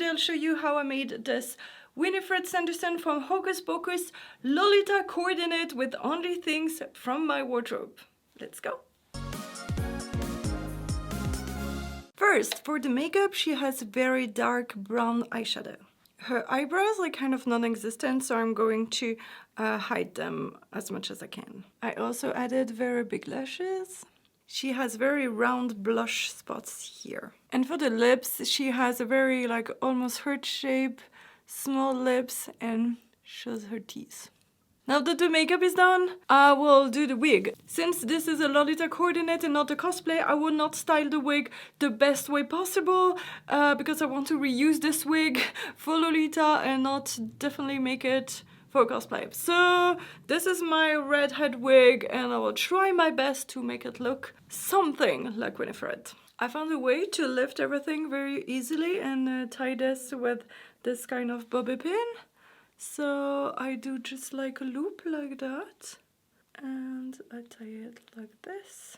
today I'll show you how I made this Winifred Sanderson from Hocus Pocus Lolita coordinate with only things from my wardrobe. Let's go! First, for the makeup, she has very dark brown eyeshadow. Her eyebrows are kind of non-existent, so I'm going to hide them as much as I can. I also added very big lashes. She has very round blush spots here. And for the lips, she has a very like almost heart shape, small lips, and shows her teeth. Now that the makeup is done, I will do the wig. Since this is a Lolita coordinate and not a cosplay, I will not style the wig the best way possible because I want to reuse this wig for Lolita and not definitely make it for cosplay. So this is my redhead wig and I will try my best to make it look something like Winifred. I found a way to lift everything very easily and tie this with this kind of bobby pin. So I do just like a loop like that and I tie it like this,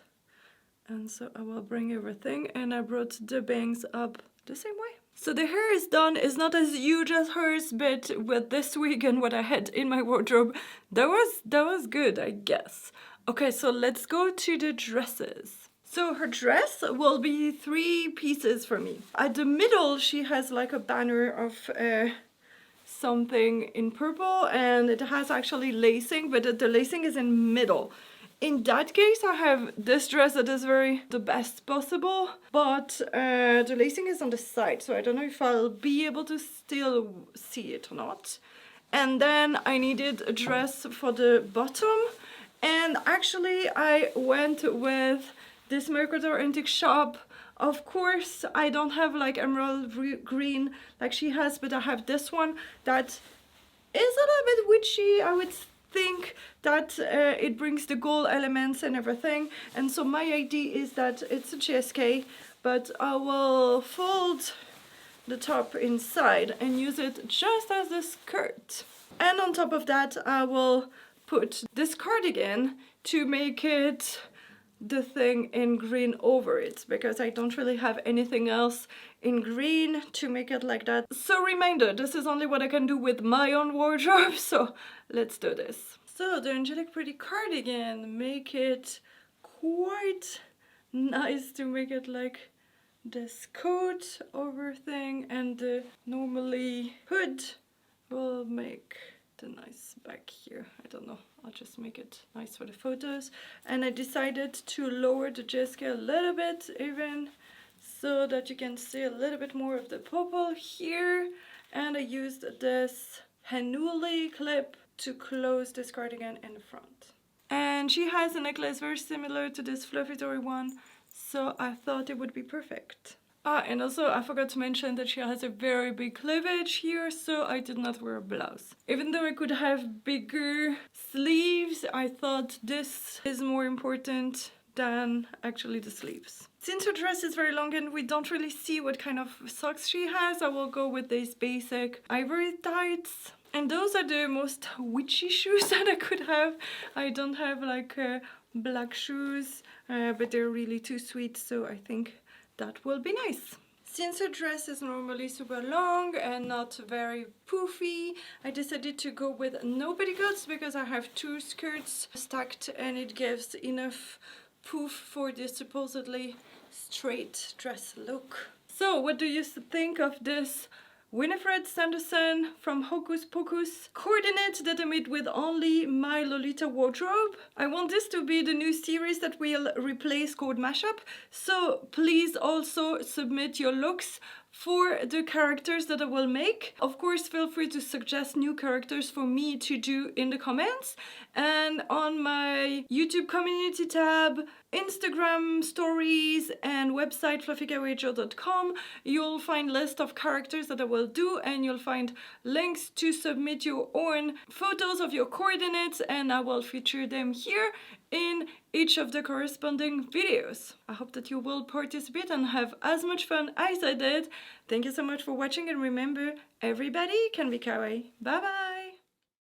and so I will bring everything, and I brought the bangs up the same way. So the hair is done. It's not as huge as hers, but with this wig and what I had in my wardrobe, that was good, I guess. Okay, so let's go to the dresses. So her dress will be 3 pieces for me. At the middle she has like a banner of something in purple, and it has actually lacing, but the lacing is in middle. In that case I have this dress that is the best possible, but the lacing is on the side, so I don't know if I'll be able to still see it or not. And then I needed a dress for the bottom, and actually I went with this Mercator Antique Shop. Of course, I don't have like emerald green like she has, but I have this one that is a little bit witchy. I would think that it brings the gold elements and everything. And so my idea is that it's a GSK, but I will fold the top inside and use it just as a skirt. And on top of that, I will put this cardigan to make it the thing in green over it, because I don't really have anything else in green to make it like that. So reminder, this is only what I can do with my own wardrobe, so let's do this. So the Angelic Pretty cardigan, make it quite nice to make it like this coat over thing, and the normally hood will make the nice back here. I don't know, I'll just make it nice for the photos. And I decided to lower the GSK a little bit even, so that you can see a little bit more of the purple here. And I used this Henuli clip to close this cardigan in the front. And she has a necklace very similar to this Fluffy Dory one, so I thought it would be perfect. And also I forgot to mention that she has a very big cleavage here, so I did not wear a blouse. Even though I could have bigger sleeves, I thought this is more important than actually the sleeves. Since her dress is very long and we don't really see what kind of socks she has, I will go with these basic ivory tights. And those are the most witchy shoes that I could have. I don't have like black shoes, but they're really too sweet, so I think that will be nice. Since her dress is normally super long and not very poofy, I decided to go with no petticoats because I have 2 skirts stacked and it gives enough poof for this supposedly straight dress look. So what do you think of this Winifred Sanderson from Hocus Pocus coordinate that I made with only my Lolita wardrobe? I want this to be the new series that will replace Code Mashup, so please also submit your looks for the characters that I will make. Of course, feel free to suggest new characters for me to do in the comments. And on my YouTube community tab, Instagram stories, and website fluffykawaii.com, you'll find list of characters that I will do, and you'll find links to submit your own photos of your coordinates, and I will feature them here in each of the corresponding videos. I hope that you will participate and have as much fun as I did. Thank you so much for watching, and remember, everybody can be kawaii. Bye bye!